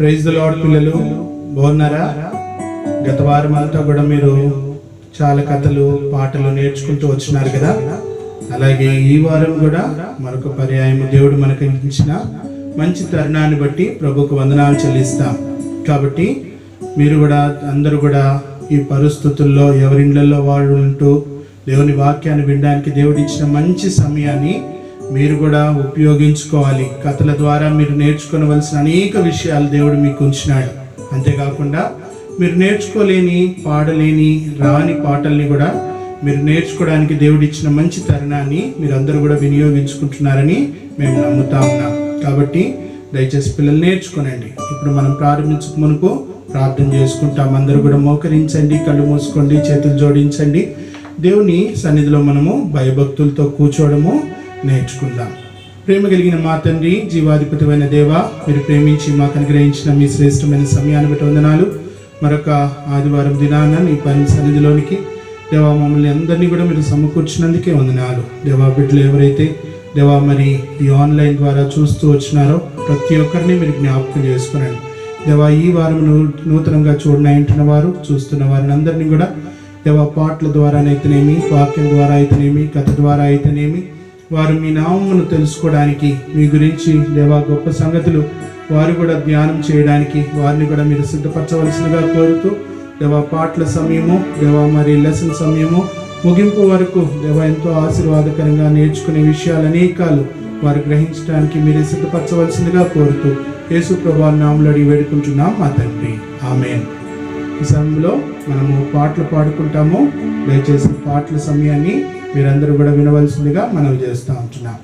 Praise the lord పిల్లలు, బాగున్నారా? గత వారం అంతా కూడా మీరు చాలా కథలు పాటలు నేర్చుకుంటూ వచ్చినారు కదా. అలాగే ఈ వారం కూడా మరొక పర్యాయం దేవుడు మనకు ఇచ్చిన మంచి తరుణాన్ని బట్టి ప్రభుకు వందనాలు చెల్లిస్తాం. కాబట్టి మీరు కూడా అందరూ కూడా ఈ పరిస్థితుల్లో ఎవరిండ్లలో వాళ్ళు ఉంటూ దేవుని వాక్యాన్ని వినడానికి దేవుడు ఇచ్చిన మంచి సమయాన్ని మీరు కూడా ఉపయోగించుకోవాలి. కథల ద్వారా మీరు నేర్చుకోవలసిన అనేక విషయాలు దేవుడు మీకు ఉంచినాడు. అంతేకాకుండా మీరు నేర్చుకోలేని పాడలేని రాని పాటల్ని కూడా మీరు నేర్చుకోవడానికి దేవుడు ఇచ్చిన మంచి తరుణాన్ని మీరందరూ కూడా వినియోగించుకుంటున్నారని మేము నమ్ముతా ఉన్నాం. కాబట్టి దయచేసి పిల్లలు నేర్చుకోనండి. ఇప్పుడు మనం ప్రారంభించక మునుపు ప్రార్థన చేసుకుంటాం. అందరూ కూడా మోకరించండి, కళ్ళు మూసుకోండి, చేతులు జోడించండి. దేవుని సన్నిధిలో మనము భయభక్తులతో కూర్చోవడము నేర్చుకుందాం. ప్రేమ కలిగిన మా తండ్రి, జీవాధిపతివైన దేవ, మీరు ప్రేమించి మాకు అనుగ్రహించిన మీ శ్రేష్టమైన సమయాన్ని బట్టి వందనాలు. మరొక ఆదివారం దినాన నీ పని సన్నిధిలోనికి దేవా మమ్మల్ని అందరినీ కూడా మీరు సమకూర్చినందుకే వందనాలు. దేవా బిడ్డలు ఎవరైతే దేవా మరి ఈ ఆన్లైన్ ద్వారా చూస్తూ వచ్చినారో ప్రతి ఒక్కరిని మీరు జ్ఞాపకం చేసుకునండి. దేవా ఈ వారం నూతనంగా చూడనంటున్న వారు చూస్తున్న వారిని అందరినీ కూడా దేవా పాటల ద్వారా అయితేనేమి, వాక్యం ద్వారా అయితేనేమి, కథ ద్వారా అయితేనేమి వారు మీ నామమును తెలుసుకోవడానికి, మీ గురించి దేవా గొప్ప సంగతులు వారు కూడా ధ్యానం చేయడానికి వారిని కూడా మీరు సిద్ధపరచవలసిందిగా కోరుతూ దేవా పాటల సమయము దేవా మరి లెసన్ సమయము ముగింపు వరకు దేవా ఎంతో ఆశీర్వాదకరంగా నేర్చుకునే విషయాలు అనేకాలు వారు గ్రహించడానికి మీరే సిద్ధపరచవలసిందిగా కోరుతూ యేసు ప్రభువు నామములో అడిగి వేడుకుంటున్నాం మా తండ్రి, ఆమేన్. ఈ సమయంలో మనము పాటలు పాడుకుంటాము. దయచేసి పాటల సమయాన్ని మీరందరూ కూడా వినవలసిందిగా మనవి చేస్తూ ఉంటున్నాం.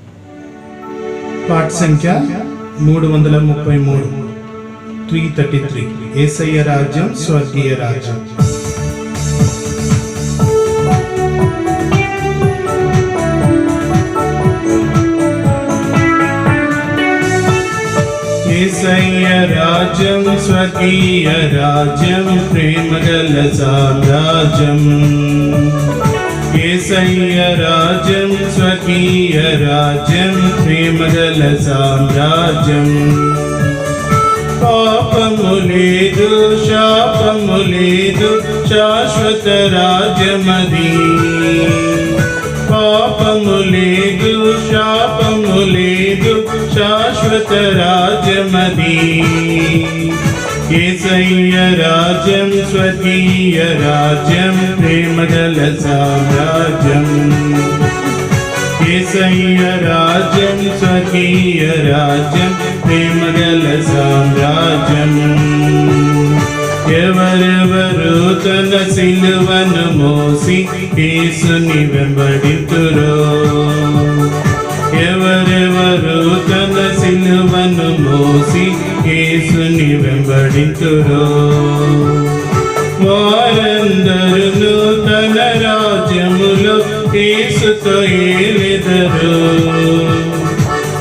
పాట సంఖ్య 333, 333. యేసయ్య రాజ్యం స్వర్గీయ రాజ్యం. యేసయ్య రాజ్యం స్వర్గీయ రాజ్యం, ప్రేమగల సామ్రాజ్యం. యేసయ్య రాజ్యం స్వర్గీయ రాజ్యం, ప్రేమగల సామ్రాజ్యం. పాపము లేదు, శాపము లేదు, శాశ్వత రాజ్యమది. పాపము లేదు, శాపము లేదు, శాశ్వత రాజ్యమది. యేసయ్య రాజ్యం స్వర్గీయ రాజ్యం, ప్రేమగల సామ్రాజ్యం. యేసయ్య రాజ్యం స్వర్గీయ రాజ్యం, ప్రేమగల సామ్రాజ్యం. ఎవరెవరు తన సిలువను మోసి యేసుని వెంబడింతురో, ఎవరెవరు తన సిలువను మోసి యేసుని వెంబడింతురో, వారందరూ తన రాజ్యములో యేసుతో ఏలెదరు.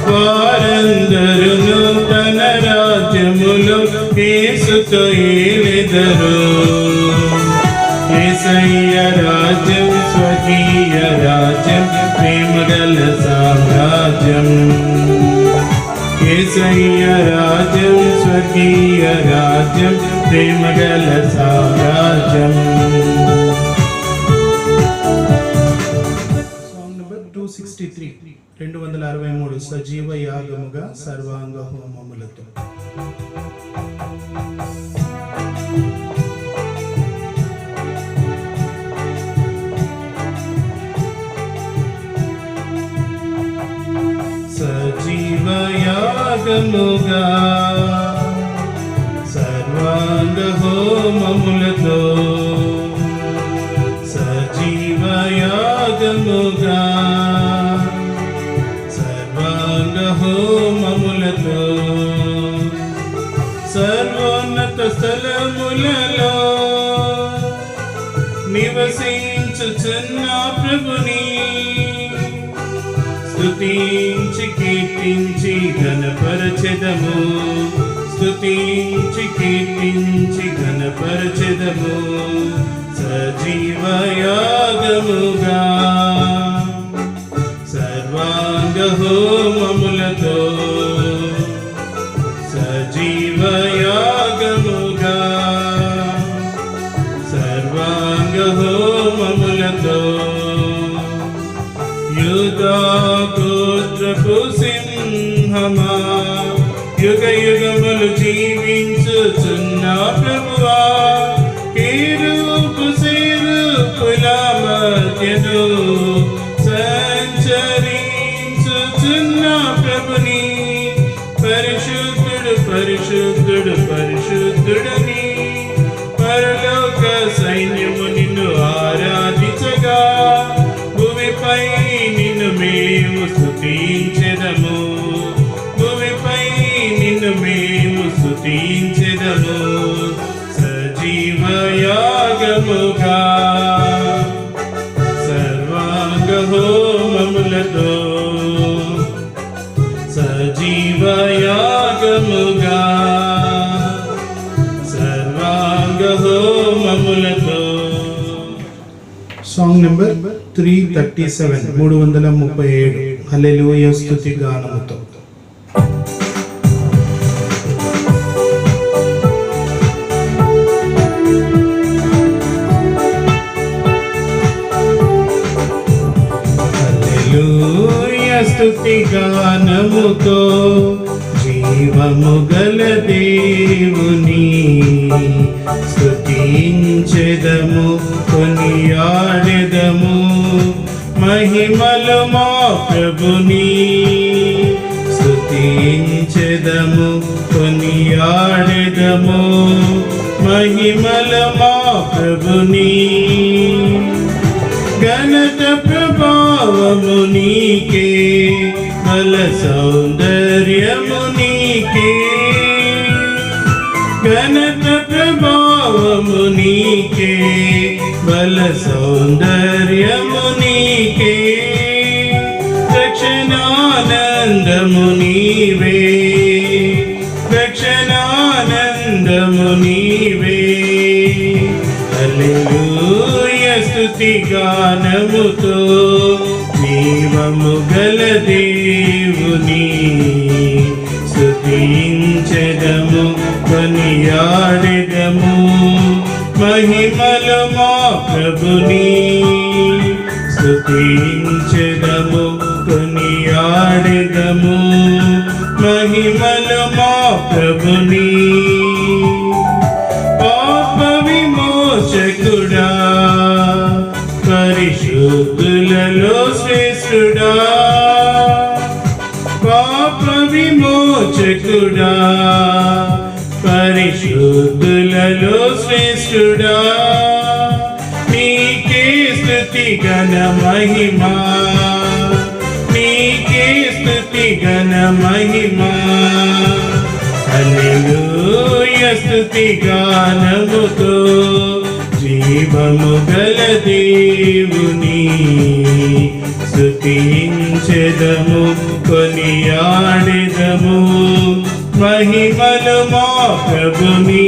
వారందరూ తన రాజ్యములో యేసుతో ఏలెదరు. యేసయ్య రాజ్యం స్వర్గీయ రాజ్యం, ప్రేమగల సామ్రాజ్యం. యేసయ్య రాజ్యం స్వర్గీయ రాజ్యం, ప్రేమగల సామ్రాజ్యం. Song number 263, 263. సజీవ యాగముగా సర్వాంగ హోమములతో. సజీవ యాగముగా సర్వాంగ హోమములతో, సజీవ యాగముగా సర్వాంగ హోమములతో, సర్వోన్నత స్థలములలో నివసించుచున్న ప్రభుని స్తుతించి కీర్తించి ఘనపరచెదము, స్తుతించి కీర్తించి ఘనపరచెదము. సజీవ యాగముగా సర్వాంగ హోమములతో, సజీవ హోమములతో యూదా గోత్రపు సింహమా యుగ యుగములు జీవించుచున్న ప్రభువా కీరూపు శిరూపుల మధ్యను సంచరించుచున్న ప్రభుని పరిశుద్ధుడు పరిశుద్ధుడు పరిశుద్ధుడని పరలోక సైన్యము నిన్ను ఆరాధించగా భూమిపై నిన్ను మేము స్తుతించెదము భూమిపై నిన్ను మేము స్తుతించెదము సజీవయాగముగా సర్వాంగ హోమములతో సజీవయాగముగా సర్వాంగ హోమములతో. సాంగ్ నెంబర్ 337 337 హల్లెలూయా స్తుతి గానముతో. హల్లెలూయా స్తుతి గానముతో జీవము గల దేవుని స్తుతించెదము కొనియాడెదము మహిమలు మా ప్రభుని స్తుతించెదము కొనియాడెదము మహిమలు మా ప్రభుని ఘనత ప్రభావము నీకే బల సౌందర్యము నీకే ఘనత ప్రభావము నీకే బల సౌందర్యము నీకే రక్షణానందము నీవే రక్షణానందము నీవే హల్లెలూయా స్తుతి గానముతో జీవము గల దేవుని స్తుతించెదము కొనియాడెదము మహిమలు మా ప్రభుని స్తుతించెదము కొనియాడెదము మహిమలు మా ప్రభుని పాప విమోచకుడా పరిశుద్ధులలో శ్రేష్ఠుడా పాప విమోచకుడా పరిశుద్ధులలో శ్రేష్ఠుడా నీకే స్తుతి ఘన మహిమా నీకే స్తుతి ఘన మహిమా హల్లెలూయా స్తుతి గానముతో జీవము గల దేవుని స్తుతించెదము కొనియాడెదము మహిమలు మా ప్రభుని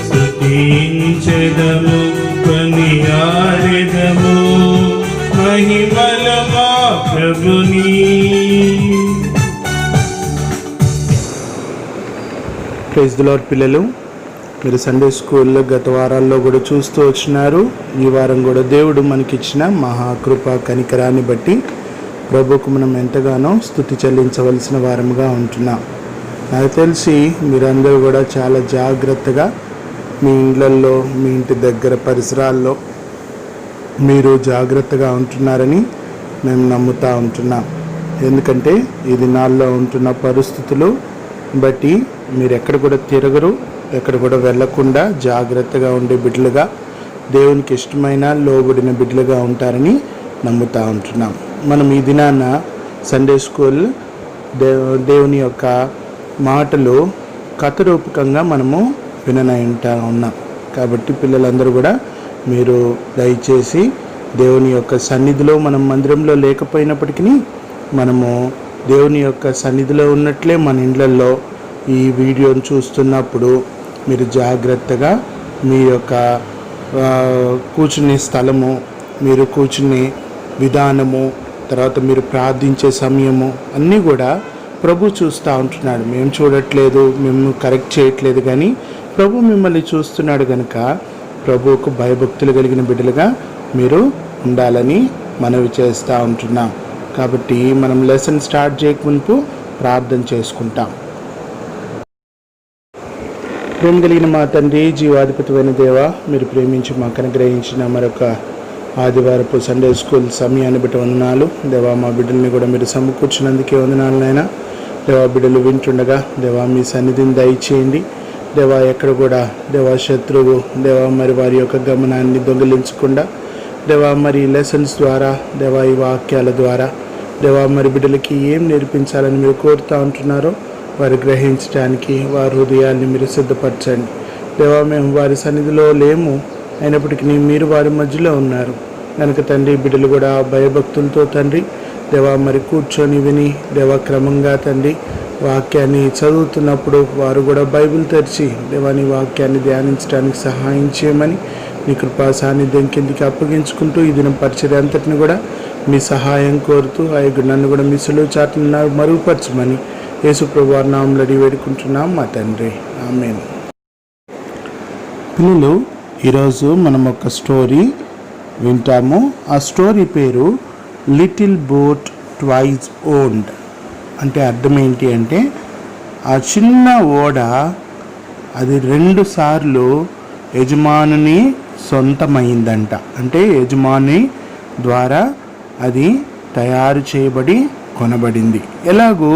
స్తుతించెదము కొనియాడెదము మహిమలు మా ప్రభుని. ప్రైజ్ ది లార్డ్ పిల్లలు, మీరు సండే స్కూల్లో గత వారాల్లో కూడా చూస్తూ వచ్చినారు. ఈ వారం కూడా దేవుడు మనకిచ్చిన మహాకృప కనికరాన్ని బట్టి ప్రభువుకు మనం ఎంతగానో స్తుతి చెల్లించవలసిన వారముగా ఉంటున్నాం. నాకు తెలిసి మీరందరూ కూడా చాలా జాగ్రత్తగా మీ ఇండ్లల్లో మీ ఇంటి దగ్గర పరిసరాల్లో మీరు జాగ్రత్తగా ఉంటున్నారని మేము నమ్ముతూ ఉంటున్నాం. ఎందుకంటే ఈ దినాల్లో ఉంటున్న పరిస్థితులు బట్టి మీరు ఎక్కడ కూడా తిరగరు, ఎక్కడ కూడా వెళ్ళకుండా జాగ్రత్తగా ఉండే బిడ్డలుగా దేవునికి ఇష్టమైన లోబడిన బిడ్డలుగా ఉంటారని నమ్ముతూ ఉంటున్నాం. మనం ఈ దినాన సండే స్కూల్ దేవుని యొక్క మాటలు కథ రూపకంగా మనము విననంటా ఉన్నాం. కాబట్టి పిల్లలందరూ కూడా మీరు దయచేసి దేవుని యొక్క సన్నిధిలో, మనం మందిరంలో లేకపోయినప్పటికీ మనము దేవుని యొక్క సన్నిధిలో ఉన్నట్లే మన ఇండ్లల్లో ఈ వీడియోను చూస్తున్నప్పుడు మీరు జాగ్రత్తగా మీ యొక్క కూర్చునే స్థలము, మీరు కూర్చునే విధానము, తర్వాత మీరు ప్రార్థించే సమయము అన్నీ కూడా ప్రభు చూస్తూ ఉంటున్నాడు. మేము చూడట్లేదు, మేము కరెక్ట్ చేయట్లేదు, కానీ ప్రభు మిమ్మల్ని చూస్తున్నాడు కనుక ప్రభువుకు భయభక్తులు కలిగిన బిడ్డలుగా మీరు ఉండాలని మనవి చేస్తూ ఉంటున్నాం. కాబట్టి మనం లెసన్ స్టార్ట్ చేయకముందు ప్రార్థన చేసుకుంటాం. ప్రేమ కలిగిన మా తండ్రి, జీవాధిపతివైన దేవ, మీరు ప్రేమించి మాకు అనుగ్రహించిన మరొక ఆదివారపు సండే స్కూల్ సమయాన్ని బట్టి వందనాలు దేవా. మా బిడ్డల్ని కూడా మీరు సమకూర్చినందుకే వందనాలు నాయన. దేవా, బిడ్డలు వింటుండగా దేవా మీ సన్నిధిని దయచేయండి దేవా. ఎక్కడ కూడా దేవా శత్రువు దేవా మరి వారి యొక్క గమనాన్ని దొంగిలించకుండా దేవా మరి లెసన్స్ ద్వారా దేవా ఈ వాక్యాల ద్వారా దేవా మరి బిడ్డలకి ఏం నేర్పించాలని మీరు కోరుతూ ఉంటున్నారో వారు గ్రహించడానికి వారి హృదయాల్ని మీరు సిద్ధపరచండి దేవా. మేము వారి సన్నిధిలో లేము, అయినప్పటికీ మీరు వారి మధ్యలో ఉన్నారు కనుక తండ్రి, బిడ్డలు కూడా భయభక్తులతో తండ్రి దేవా మరి కూర్చొని విని దేవా క్రమంగా తండ్రి వాక్యాన్ని చదువుతున్నప్పుడు వారు కూడా బైబిల్ తెరిచి దేవాని వాక్యాన్ని ధ్యానించడానికి సహాయం చేయమని మీ కృపా సాన్నిధ్యం కిందికి అప్పగించుకుంటూ ఈ దినం పరిచర్య అంతటిని కూడా మీ సహాయం కోరుతూ ఆ నన్ను కూడా మీ సులువు చాటున మరుగుపరచమని యేసు ప్రభువారి నామములో అడిగి వేడుకుంటున్నాం మా తండ్రి, ఆమేన్. పిల్లలు, ఈరోజు మనం ఒక స్టోరీ వింటాము. ఆ స్టోరీ పేరు లిటిల్ బోట్ ట్వైస్ ఓన్డ్. అంటే అర్థం ఏంటి అంటే, ఆ చిన్న ఓడ అది 2 సార్లు యజమానుని సొంతమైందంట. అంటే యజమాని ద్వారా అది తయారు చేయబడి కొనబడింది. ఎలాగూ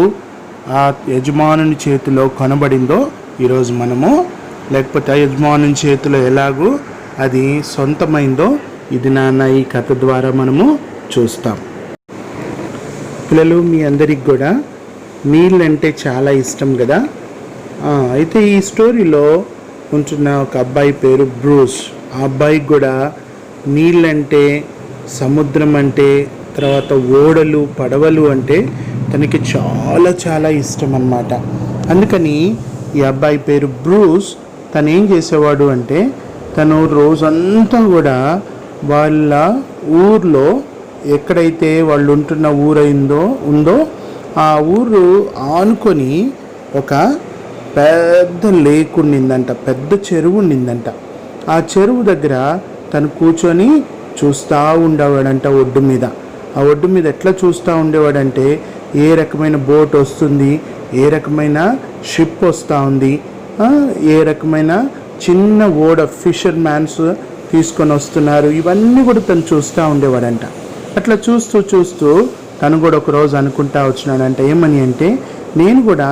ఆ యజమానుని చేతిలో కొనబడిందో ఈరోజు మనము, లేకపోతే ఆ యజమానుని చేతిలో ఎలాగూ అది సొంతమైందో ఇది నాన్న ఈ కథ ద్వారా మనము చూస్తాం. పిల్లలు, మీ అందరికి కూడా నీళ్ళంటే చాలా ఇష్టం కదా. అయితే ఈ స్టోరీలో ఉంటున్న ఒక అబ్బాయి పేరు బ్రూస్. ఆ అబ్బాయికి కూడా నీళ్ళంటే, సముద్రం అంటే, తర్వాత ఓడలు పడవలు అంటే తనకి చాలా చాలా ఇష్టం అన్నమాట. అందుకని ఈ అబ్బాయి పేరు బ్రూస్. తను ఏం చేసేవాడు అంటే, తను రోజంతా కూడా వాళ్ళ ఊర్లో ఎక్కడైతే వాళ్ళు ఉంటున్న ఉందో ఆ ఊరు ఆనుకొని ఒక పెద్ద లేక్ ఉండిందంట, పెద్ద చెరువు ఉండిందంట. ఆ చెరువు దగ్గర తను కూర్చొని చూస్తూ ఉండేవాడంట ఒడ్డు మీద. ఆ ఒడ్డు మీద ఎట్లా చూస్తూ ఉండేవాడంటే, ఏ రకమైన బోట్ వస్తుంది, ఏ రకమైన షిప్ వస్తూ ఉంది, ఏ రకమైన చిన్న ఓడ ఫిషర్ మ్యాన్స్ తీసుకొని వస్తున్నారు, ఇవన్నీ కూడా తను చూస్తూ ఉండేవాడంట. అట్లా చూస్తూ చూస్తూ తను కూడా ఒకరోజు అనుకుంటా వచ్చినాడంట. ఏమని అంటే, నేను కూడా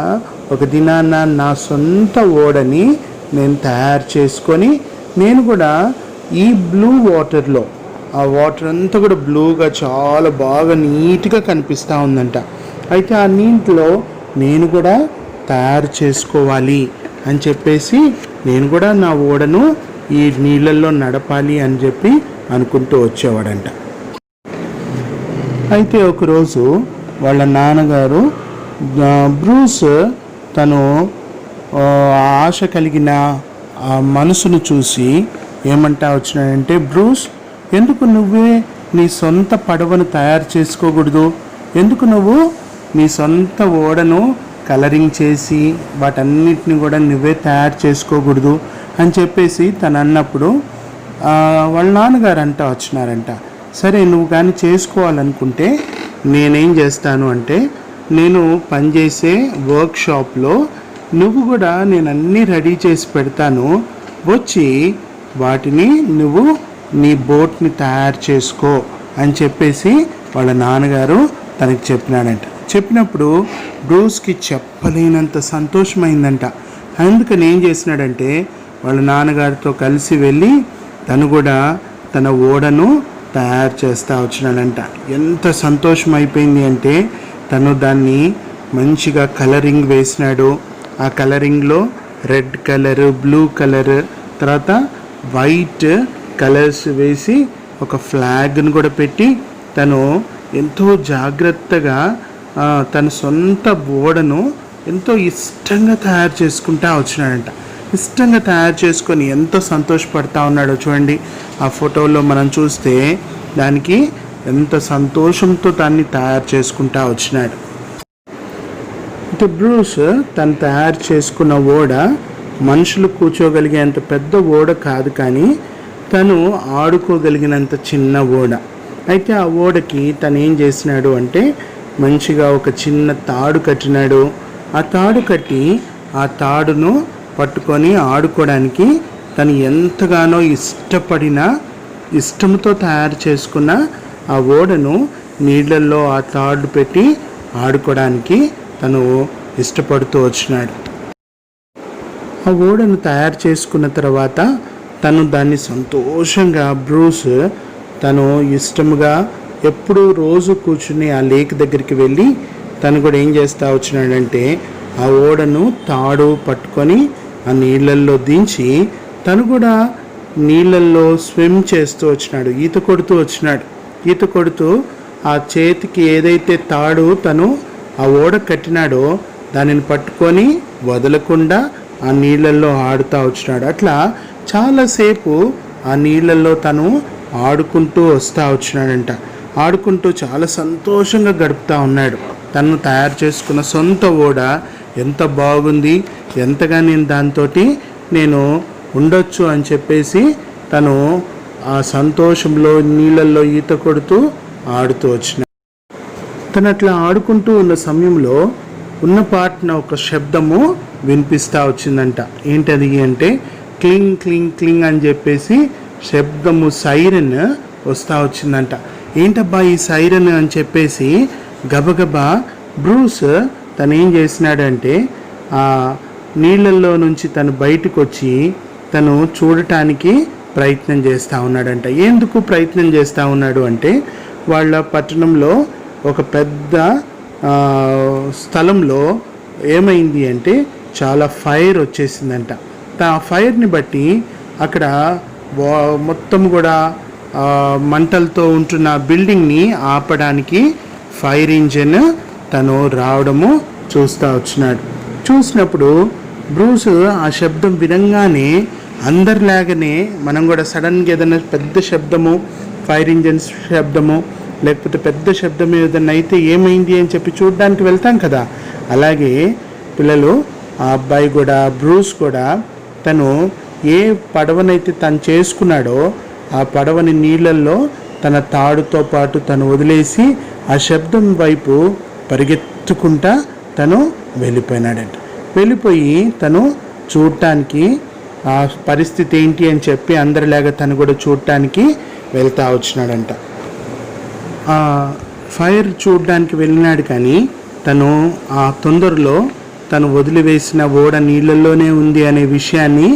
ఒక దినాన్న నా సొంత ఓడని నేను తయారు చేసుకొని నేను కూడా ఈ బ్లూ వాటర్లో, ఆ వాటర్ అంతా కూడా బ్లూగా చాలా బాగా నీట్గా కనిపిస్తూ ఉందంట. అయితే ఆ నీటిలో నేను కూడా తయారు చేసుకోవాలి అని చెప్పేసి నేను కూడా నా ఓడను ఈ నీళ్ళల్లో నడపాలి అని చెప్పి అనుకుంటూ వచ్చేవాడంట. అయితే ఒకరోజు వాళ్ళ నాన్నగారు బ్రూస్ తను ఆశ కలిగిన ఆ మనసును చూసి ఏమంటా వచ్చినాడంటే, బ్రూస్, ఎందుకు నువ్వే నీ సొంత పడవను తయారు చేసుకోకూడదు? ఎందుకు నువ్వు నీ సొంత ఓడను కలరింగ్ చేసి వాటన్నిటిని కూడా నువ్వే తయారు చేసుకోకూడదు అని చెప్పేసి తను అన్నప్పుడు వాళ్ళ నాన్నగారు అంటా వచ్చినారంట, సరే నువ్వు కానీ చేసుకోవాలనుకుంటే నేనేం చేస్తాను అంటే, నేను పనిచేసే వర్క్షాప్లో నువ్వు కూడా నేను అన్నీ రెడీ చేసి పెడతాను, వచ్చి వాటిని నువ్వు నీ బోట్ని తయారు చేసుకో అని చెప్పేసి వాళ్ళ నాన్నగారు తనకి చెప్పినాడంట. చెప్పినప్పుడు బ్రూస్కి చెప్పలేనంత సంతోషమైందంట. అందుకని ఏం చేసినాడంటే, వాళ్ళ నాన్నగారితో కలిసి వెళ్ళి తను కూడా తన ఓడను తయారు చేస్తూ వచ్చినాడంట. ఎంత సంతోషం అయిపోయింది అంటే, తను దాన్ని మంచిగా కలరింగ్ వేసినాడు. ఆ కలరింగ్లో రెడ్ కలర్, బ్లూ కలర్, తర్వాత వైట్ కలర్స్ వేసి ఒక ఫ్లాగ్ను కూడా పెట్టి తను ఎంతో జాగ్రత్తగా తన సొంత ఓడను ఎంతో ఇష్టంగా తయారు చేసుకుంటా వచ్చినాడంట. ఇష్టంగా తయారు చేసుకొని ఎంతో సంతోషపడతా ఉన్నాడో చూడండి. ఆ ఫోటోలో మనం చూస్తే దానికి ఎంత సంతోషంతో దాన్ని తయారు చేసుకుంటా వచ్చినాడు. అంటే బ్రూస్ తను తయారు చేసుకున్న ఓడ మనుషులు కూర్చోగలిగేంత పెద్ద ఓడ కాదు, కానీ తను ఆడుకోగలిగినంత చిన్న ఓడ. అయితే ఆ ఓడకి తను ఏం చేసినాడు అంటే మంచిగా ఒక చిన్న తాడు కట్టినాడు. ఆ తాడు కట్టి ఆ తాడును పట్టుకొని ఆడుకోవడానికి తను ఎంతగానో ఇష్టంతో తయారు చేసుకున్న ఆ ఓడను నీళ్ళల్లో ఆ తాడు పెట్టి ఆడుకోవడానికి తను ఇష్టపడుతూ వచ్చినాడు. ఆ ఓడను తయారు చేసుకున్న తర్వాత తను దాన్ని సంతోషంగా బ్రూస్ తను ఇష్టముగా ఎప్పుడూ రోజు కూర్చుని ఆ లేక్ దగ్గరికి వెళ్ళి తను కూడా ఏం చేస్తూ వచ్చినాడంటే ఆ ఓడను తాడు పట్టుకొని ఆ నీళ్ళల్లో దించి తను కూడా నీళ్ళల్లో స్విమ్ చేస్తూ వచ్చినాడు, ఈత కొడుతూ ఆ చేతికి ఏదైతే తాడు తను ఆ ఓడ కట్టినాడో దానిని పట్టుకొని వదలకుండా ఆ నీళ్ళల్లో ఆడుతూ వచ్చినాడు. అట్లా చాలాసేపు ఆ నీళ్ళల్లో తను ఆడుకుంటూ వస్తూ వచ్చినాడంట. ఆడుకుంటూ చాలా సంతోషంగా గడుపుతూ ఉన్నాడు. తను తయారు చేసుకున్న సొంత ఓడ ఎంత బాగుంది, ఎంతగా నేను దాంతో నేను ఉండొచ్చు అని చెప్పేసి తను ఆ సంతోషంలో నీళ్ళల్లో ఈత కొడుతూ ఆడుతూ వచ్చినాడు. తను అట్లా ఆడుకుంటూ ఉన్న సమయంలో ఉన్న పాటన ఒక శబ్దము వినిపిస్తూ వచ్చిందంట. ఏంటది అంటే క్లింగ్ క్లింగ్ క్లింగ్ అని చెప్పేసి శబ్దము, సైరన్ వస్తూ వచ్చిందంట. ఏంటబ్బా ఈ సైరన్ అని చెప్పేసి గబగబా బ్రూస్ తను ఏం చేసినాడంటే ఆ నీళ్ళల్లో నుంచి తను బయటకు వచ్చి తను చూడటానికి ప్రయత్నం చేస్తూ ఉన్నాడంట. ఎందుకు ప్రయత్నం చేస్తూ ఉన్నాడు అంటే వాళ్ళ పట్టణంలో ఒక పెద్ద స్థలంలో ఏమైంది అంటే చాలా ఫైర్ వచ్చేసిందంట. ఆ ఫైర్ని బట్టి అక్కడ మొత్తం కూడా మంటలతో ఉంటున్న బిల్డింగ్ని ఆపడానికి ఫైర్ ఇంజిన్ తను రావడము చూసినప్పుడు బ్రూస్ ఆ శబ్దం వినంగానే అందరిలాగానే మనం కూడా సడన్గా ఏదైనా పెద్ద శబ్దము, ఫైర్ ఇంజిన్ శబ్దము లేకపోతే పెద్ద శబ్దం ఏదైనా అయితే ఏమైంది అని చెప్పి చూడడానికి వెళ్తాం కదా, అలాగే పిల్లలు ఆ అబ్బాయి కూడా బ్రూస్ కూడా తను ఏ పడవనైతే తను చేసుకున్నాడో ఆ పడవని నీళ్ళల్లో తన తాడుతో పాటు తను వదిలేసి ఆ శబ్దం వైపు పరిగెత్తుకుంటా తను వెళ్ళిపోయినాడంట. వెళ్ళిపోయి తను చూడటానికి ఆ పరిస్థితి ఏంటి అని చెప్పి అందరిలాగా తను కూడా చూడటానికి వెళ్తా వచ్చినాడంట. ఆ ఫైర్ చూడడానికి వెళ్ళినాడు కానీ తను ఆ తొందరలో తను వదిలివేసిన ఓడ నీళ్ళల్లోనే ఉంది అనే విషయాన్ని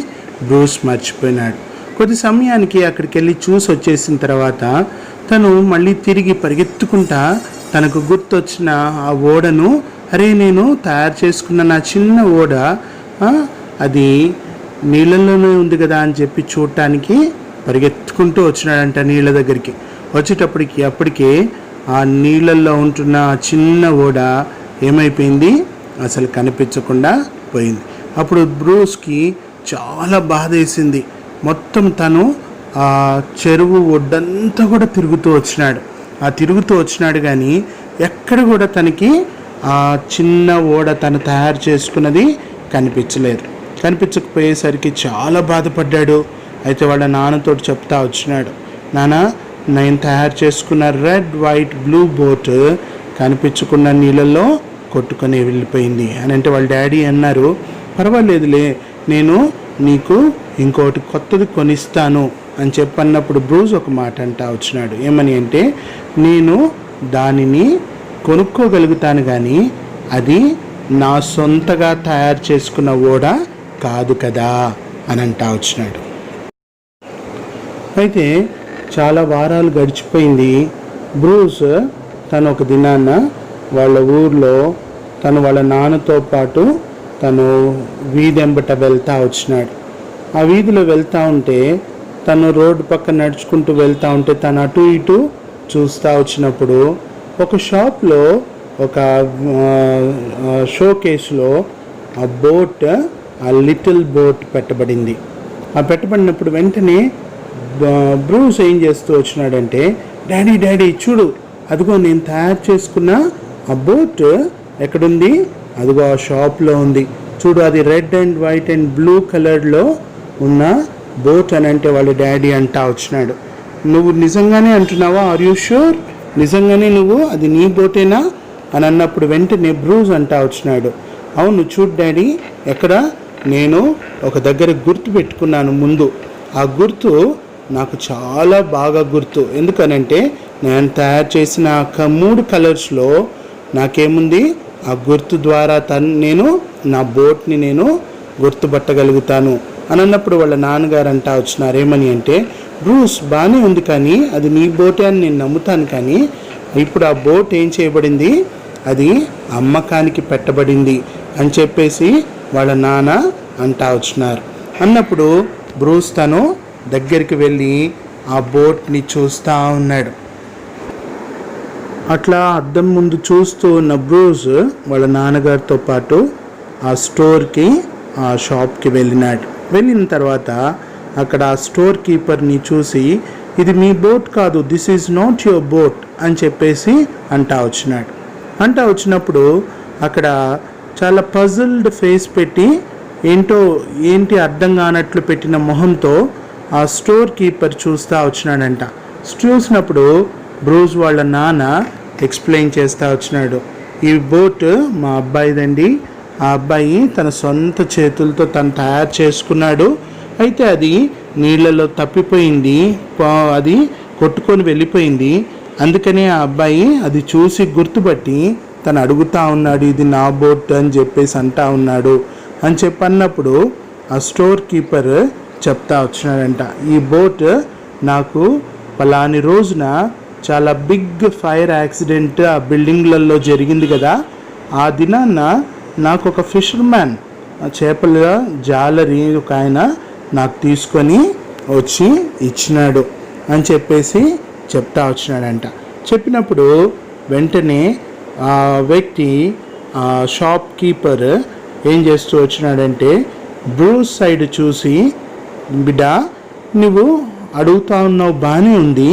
బ్రూస్ మర్చిపోయినాడు. కొద్ది సమయానికి అక్కడికి వెళ్ళి చూసి వచ్చేసిన తర్వాత తను మళ్ళీ తిరిగి పరిగెత్తుకుంటా తనకు గుర్తొచ్చిన ఆ ఓడను, అరే నేను తయారు చేసుకున్న నా చిన్న ఓడ అది నీళ్ళల్లోనే ఉంది కదా అని చెప్పి చూడటానికి పరిగెత్తుకుంటూ వచ్చినాడంట నీళ్ళ దగ్గరికి. వచ్చేటప్పటికి అప్పటికే ఆ నీళ్ళల్లో ఉంటున్న చిన్న ఓడ ఏమైపోయింది, అసలు కనిపించకుండా పోయింది. అప్పుడు బ్రూస్కి చాలా బాధ వేసింది. మొత్తం తను ఆ చెరువు ఒడ్డంతా కూడా తిరుగుతూ వచ్చినాడు కానీ ఎక్కడ కూడా తనకి ఆ చిన్న ఓడ తను తయారు చేసుకున్నది కనిపించకపోయేసరికి చాలా బాధపడ్డాడు. అయితే వాళ్ళ నాన్నతో చెప్తా వచ్చినాడు, నాన్న నేను తయారు చేసుకున్న రెడ్ వైట్ బ్లూ బోట్ కనిపించుకున్న నీళ్ళల్లో కొట్టుకొని వెళ్ళిపోయింది అని అంటే వాళ్ళ డాడీ అన్నారు, పర్వాలేదులే నేను నీకు ఇంకోటి కొత్తది కొనిస్తాను అని చెప్పన్నప్పుడు బ్రూస్ ఒక మాట అంటా వచ్చినాడు. ఏమని అంటే నేను దానిని కొనుక్కోగలుగుతాను కానీ అది నా సొంతగా తయారు చేసుకున్న ఓడ కాదు కదా అని అంటా వచ్చినాడు. అయితే చాలా వారాలు గడిచిపోయింది. బ్రూస్ తను ఒక దినాన్న వాళ్ళ ఊర్లో తను వాళ్ళ నాన్నతో పాటు తను వీధెంబట వెళ్తూ వచ్చినాడు. ఆ వీధిలో వెళ్తూ ఉంటే తను రోడ్డు పక్కన నడుచుకుంటూ వెళ్తూ ఉంటే తను అటు ఇటు చూస్తూ వచ్చినప్పుడు ఒక షాప్లో ఒక షో కేసులో ఆ బోట్, ఆ లిటిల్ బోట్ పెట్టబడింది. ఆ పెట్టబడినప్పుడు వెంటనే బ్రూస్ ఏం చేస్తూ వచ్చినాడంటే, డాడీ చూడు, అదిగో నేను తయారు చేసుకున్న ఆ బోట్ ఎక్కడుంది, అదిగో ఆ షాప్లో ఉంది చూడు, అది red and white and blue కలర్లో ఉన్న బోట్ అని అంటే వాళ్ళ డాడీ అంటా వచ్చినాడు. నువ్వు నిజంగానే అంటున్నావా? Are you sure? నిజంగానే నువ్వు అది నీ బోటేనా అని అన్నప్పుడు వెంటనే బ్రూస్ అంటా వచ్చినాడు. అవును చూడు డాడీ, ఎక్కడ నేను ఒక దగ్గర గుర్తు పెట్టుకున్నాను ముందు. ఆ గుర్తు నాకు చాలా బాగా గుర్తు. ఎందుకనంటే నేను తయారు చేసిన 3 కలర్స్లో నాకేముంది, ఆ గుర్తు ద్వారా నేను నా బోట్ని నేను గుర్తుపట్టగలుగుతాను అని అన్నప్పుడు వాళ్ళ నాన్నగారు అంటా వచ్చినారు ఏమని అంటే, బ్రూస్ బాగానే ఉంది కానీ అది నీ బోటే అని నేను నమ్ముతాను, కానీ ఇప్పుడు ఆ బోట్ ఏం చేయబడింది, అది అమ్మకానికి పెట్టబడింది అని చెప్పేసి వాళ్ళ నాన్న అంటా వచ్చినారు. అన్నప్పుడు బ్రూస్ తను దగ్గరికి వెళ్ళి ఆ బోట్ని చూస్తూ ఉన్నాడు. అట్లా అద్దం ముందు చూస్తూ ఉన్న బ్రూస్ వాళ్ళ నాన్నగారితో పాటు ఆ స్టోర్కి, ఆ షాప్కి వెళ్ళినాడు. వెళ్ళిన తర్వాత అక్కడ ఆ స్టోర్ కీపర్ని చూసి, ఇది మీ బోట్ కాదు, this is not your boat అని చెప్పేసి అంటా వచ్చినాడు. అంటా వచ్చినప్పుడు అక్కడ చాలా పజిల్డ్ ఫేస్ పెట్టి ఏంటి అర్థం కానట్లు పెట్టిన మొహంతో ఆ స్టోర్ కీపర్ చూస్తూ వచ్చినాడంట. చూసినప్పుడు బ్రూస్ వాళ్ళ నాన్న ఎక్స్ప్లెయిన్ చేస్తూ వచ్చినాడు, ఈ బోట్ మా అబ్బాయిదండి, ఆ అబ్బాయి తన సొంత చేతులతో తను తయారు చేసుకున్నాడు. అయితే అది నీళ్ళలో తప్పిపోయింది, అది కొట్టుకొని వెళ్ళిపోయింది. అందుకనే ఆ అబ్బాయి అది చూసి గుర్తుపట్టి తను అడుగుతూ ఉన్నాడు, ఇది నా బోట్ అని చెప్పేసి అంటా ఉన్నాడు అని చెప్పన్నప్పుడు ఆ స్టోర్ కీపర్ చెప్తా వచ్చినాడంట, ఈ బోట్ నాకు పలాని రోజున చాలా బిగ్ ఫైర్ యాక్సిడెంట్ ఆ బిల్డింగ్లలో జరిగింది కదా, ఆ దినాన్న నాకు ఒక ఫిషర్మ్యాన్ చేపల జాలరీ ఒక ఆయన నాకు తీసుకొని వచ్చి ఇచ్చినాడు అని చెప్పేసి చెప్తా వచ్చినాడంట. చెప్పినప్పుడు వెంటనే ఆ వ్యక్తి, ఆ షాప్ కీపర్ ఏం చేస్తూ వచ్చినాడంటే, బ్రూస్ సైడ్ చూసి, బిడ్డ నువ్వు అడుగుతా ఉన్నావు బాగానే ఉంది,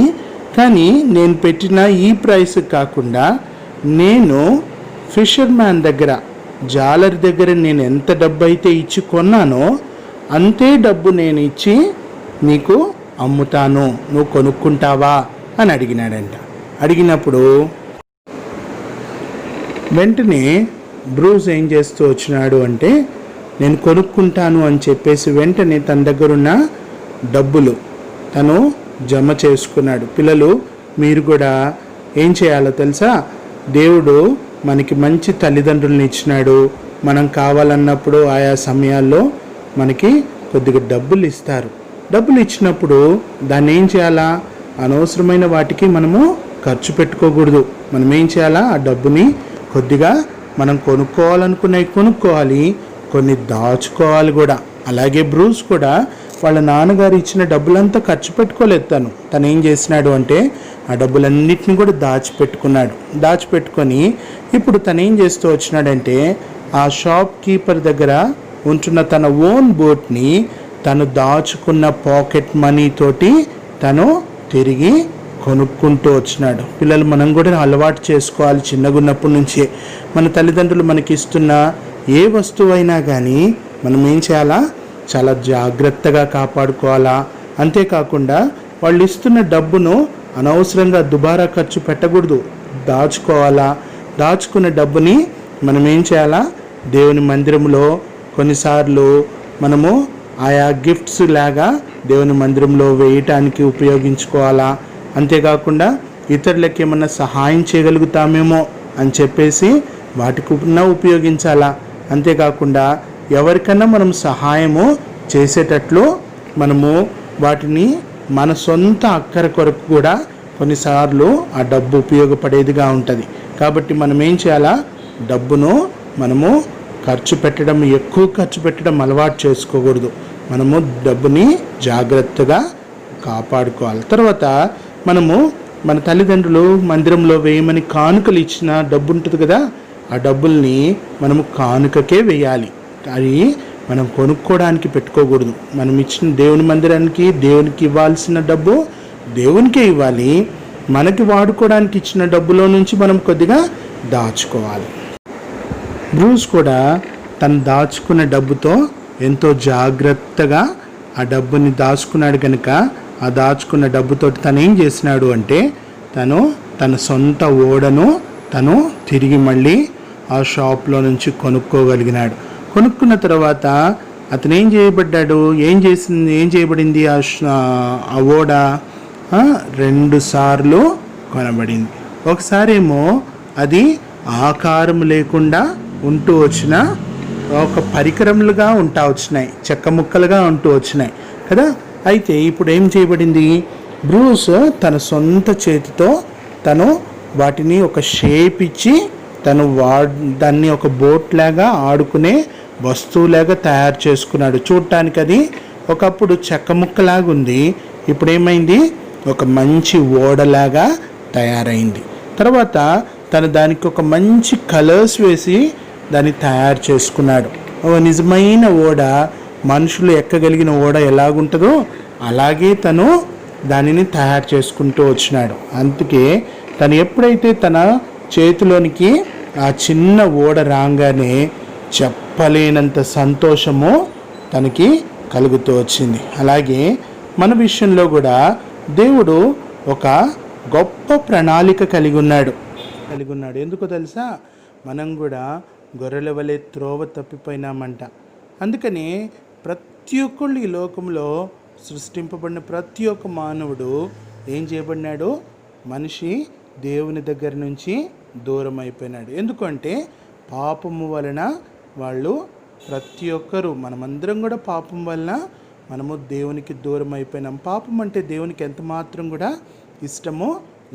కానీ నేను పెట్టిన ఈ ప్రైస్ కాకుండా నేను ఫిషర్మ్యాన్ దగ్గర, జాలర్ దగ్గర నేను ఎంత డబ్బు అయితే ఇచ్చి కొన్నానో అంతే డబ్బు నేను ఇచ్చి నీకు అమ్ముతాను, నువ్వు కొనుక్కుంటావా అని అడిగినాడంట. అడిగినప్పుడు వెంటనే బ్రూస్ ఏం చేస్తూ వచ్చినాడు అంటే, నేను కొనుక్కుంటాను అని చెప్పేసి వెంటనే తన దగ్గరున్న డబ్బులు తను జమ చేసుకున్నాడు. పిల్లలు మీరు కూడా ఏం చేయాలో తెలుసా, దేవుడు మనకి మంచి తల్లిదండ్రులను ఇచ్చినాడు. మనం కావాలన్నప్పుడు ఆయా సమయాల్లో మనకి కొద్దిగా డబ్బులు ఇస్తారు. డబ్బులు ఇచ్చినప్పుడు దాన్ని ఏం చేయాలా, అనవసరమైన వాటికి మనము ఖర్చు పెట్టుకోకూడదు. మనం ఏం చేయాలా, ఆ డబ్బుని కొద్దిగా మనం కొనుక్కోవాలనుకున్నవి కొనుక్కోవాలి, కొన్ని దాచుకోవాలి కూడా. అలాగే బ్రూస్ కూడా వాళ్ళ నాన్నగారు ఇచ్చిన డబ్బులంతా ఖర్చు పెట్టుకోలేదు. తను ఏం చేసినాడు అంటే ఆ డబ్బులన్నిటిని కూడా దాచిపెట్టుకొని ఇప్పుడు తను ఏం చేస్తూ వచ్చినాడంటే, ఆ షాప్ కీపర్ దగ్గర ఉంటున్న తన ఓన్ బోట్ని తను దాచుకున్న పాకెట్ మనీ తోటి తను తిరిగి కొనుక్కుంటూ వచ్చినాడు. పిల్లలు మనం కూడా అలవాటు చేసుకోవాలి చిన్నగా ఉన్నప్పటి నుంచే. మన తల్లిదండ్రులు మనకి ఇస్తున్న ఏ వస్తువు అయినా కానీ మనం ఏం చేయాలా, చాలా జాగ్రత్తగా కాపాడుకోవాలా. అంతేకాకుండా వాళ్ళు ఇస్తున్న డబ్బును అనవసరంగా దుబారా ఖర్చు పెట్టకూడదు, దాచుకోవాలా. దాచుకున్న డబ్బుని మనం ఏం చేయాలా, దేవుని మందిరంలో కొన్నిసార్లు మనము ఆయా గిఫ్ట్స్ లాగా దేవుని మందిరంలో వేయటానికి ఉపయోగించుకోవాలా. అంతేకాకుండా ఇతరులకు ఏమన్నా సహాయం చేయగలుగుతామేమో అని చెప్పేసి వాటికి ఉపయోగించాలా. అంతేకాకుండా ఎవరికన్నా మనం సహాయము చేసేటట్లు మనము వాటిని మన సొంత అక్కర కొరకు కూడా కొన్నిసార్లు ఆ డబ్బు ఉపయోగపడేదిగా ఉంటుంది. కాబట్టి మనం ఏం చేయాలా, డబ్బును మనము ఎక్కువ ఖర్చు పెట్టడం అలవాటు చేసుకోకూడదు. మనము డబ్బుని జాగ్రత్తగా కాపాడుకోవాలి. తర్వాత మనము మన తల్లిదండ్రులు మందిరంలో వేయమని కానుకలు ఇచ్చిన డబ్బు ఉంటుంది కదా, ఆ డబ్బుల్ని మనము కానుకకే వేయాలి. అది మనం కొనుక్కోవడానికి పెట్టుకోకూడదు. మనం ఇచ్చిన దేవుని మందిరానికి దేవునికి ఇవ్వాల్సిన డబ్బు దేవునికే ఇవ్వాలి. మనకి వాడుకోవడానికి ఇచ్చిన డబ్బులో నుంచి మనం కొద్దిగా దాచుకోవాలి. బ్రూస్ కూడా తను దాచుకున్న డబ్బుతో ఎంతో జాగ్రత్తగా ఆ డబ్బుని దాచుకున్నాడు కనుక ఆ దాచుకున్న డబ్బుతో తను ఏం చేసినాడు అంటే తన సొంత ఓడను తను తిరిగి మళ్ళీ ఆ షాప్లో నుంచి కొనుక్కోగలిగినాడు. కొనుక్కున్న తర్వాత అతను ఏం చేయబడింది ఆ ఓడ 2 సార్లు కొనబడింది. ఒకసారేమో అది ఆకారం లేకుండా ఉంటూ వచ్చిన ఒక పరికరములుగా వచ్చినాయి, చెక్క ముక్కలుగా ఉంటూ వచ్చినాయి కదా. అయితే ఇప్పుడు ఏం చేయబడింది, బ్రూస్ తన సొంత చేతితో తను వాటిని ఒక షేప్ ఇచ్చి దాన్ని ఒక బోట్ లాగా ఆడుకునే వస్తువులాగా తయారు చేసుకున్నాడు. చూడటానికి అది ఒకప్పుడు చెక్క ముక్కలాగా ఉంది, ఇప్పుడు ఏమైంది, ఒక మంచి ఓడలాగా తయారైంది. తర్వాత దానికి ఒక మంచి కలర్స్ వేసి దాన్ని తయారు చేసుకున్నాడు. ఒక నిజమైన ఓడ, మనుషులు ఎక్కగలిగిన ఓడ ఎలాగుంటుందో అలాగే తను దానిని తయారు చేసుకుంటూ వచ్చినాడు. అందుకే తను ఎప్పుడైతే తన చేతిలోనికి ఆ చిన్న ఓడ రాగానే చెప్పలేనంత సంతోషము తనకి కలుగుతూ వచ్చింది. అలాగే మన విషయంలో కూడా దేవుడు ఒక గొప్ప ప్రణాళిక కలిగి ఉన్నాడు. ఎందుకో తెలుసా, మనం కూడా గొర్రెల వలె త్రోవ తప్పిపోయినామంట. అందుకని ప్రతి ఒక్కళ్ళు ఈ లోకంలో సృష్టింపబడిన ప్రతి ఒక్క మానవుడు ఏం చేయబడినాడు, మనిషి దేవుని దగ్గర నుంచి దూరం అయిపోయినాడు. ఎందుకంటే పాపము వలన వాళ్ళు ప్రతి ఒక్కరూ, మనమందరం కూడా పాపం వలన మనము దేవునికి దూరం అయిపోయినాం. పాపం అంటే దేవునికి ఎంత మాత్రం కూడా ఇష్టమో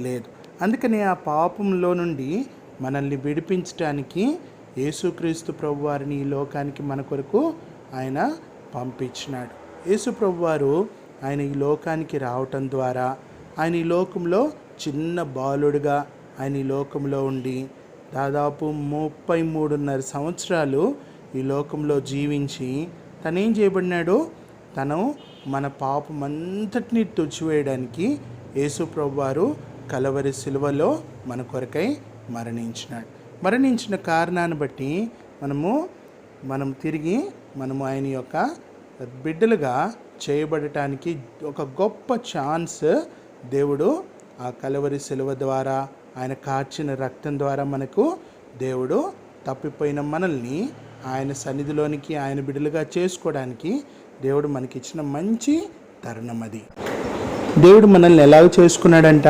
లేదు. అందుకని ఆ పాపంలో నుండి మనల్ని విడిపించడానికి యేసుక్రీస్తు ప్రభువారిని ఈ లోకానికి మన కొరకు ఆయన పంపించినాడు. యేసు ప్రభువారు ఆయన ఈ లోకానికి రావటం ద్వారా ఆయన ఈ లోకంలో చిన్న బాలుడుగా ఆయన ఈ లోకంలో ఉండి దాదాపు 33.5 సంవత్సరాలు ఈ లోకంలో జీవించి తనేం చేయబడినాడు, మన పాపం అంతటినీ తుడిచివేయడానికి యేసు ప్రభువారు కలవరి సిలువలో మన కొరకై మరణించినాడు. మరణించిన కారణాన్ని బట్టి మనం తిరిగి ఆయన యొక్క బిడ్డలుగా చేయబడటానికి ఒక గొప్ప ఛాన్స్ దేవుడు ఆ కలవరి సిలువ ద్వారా, ఆయన కార్చిన రక్తం ద్వారా మనకు దేవుడు తప్పిపోయిన మనల్ని ఆయన సన్నిధిలోనికి ఆయన బిడ్డలుగా చేసుకోవడానికి దేవుడు మనకిచ్చిన మంచి తరుణం అది. దేవుడు మనల్ని ఎలాగ చేసుకున్నాడంట,